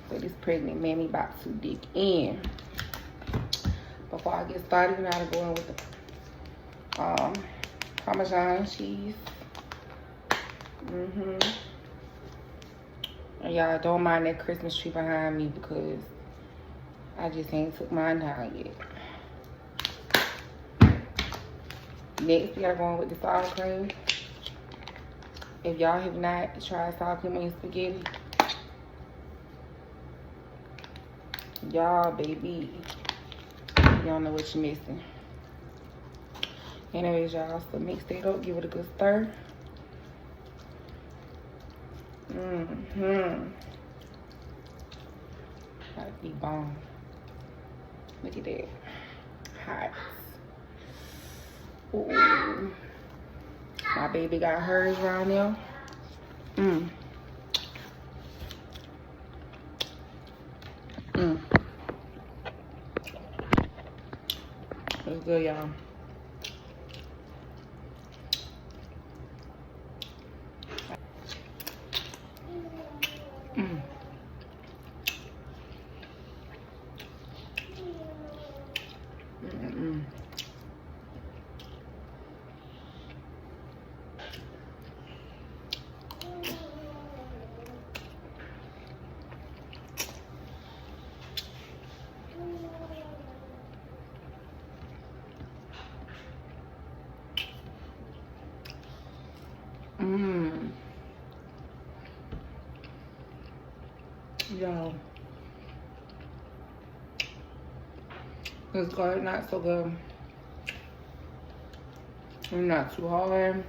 So this pregnant mammy about to dig in. Before I get started, you know how to go in with the Parmesan cheese. And y'all don't mind that Christmas tree behind me because I just ain't took mine down yet. Next, we gotta go in with the sour cream. If y'all have not tried sour cream on your spaghetti, y'all, baby, you don't know what you're missing. Anyways, y'all, so mix that up, give it a good stir. Gotta be bomb. Look at that. Hot. Ooh. My baby got hers around there. It's good, y'all. Yo, it's good, not so good. Not too hard.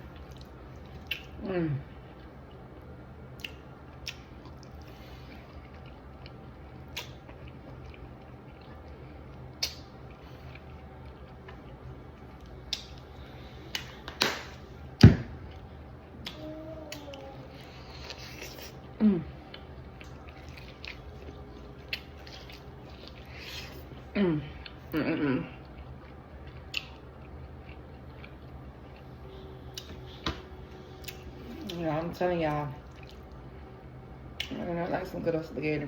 Yeah, I'm telling y'all, I like some good spaghetti.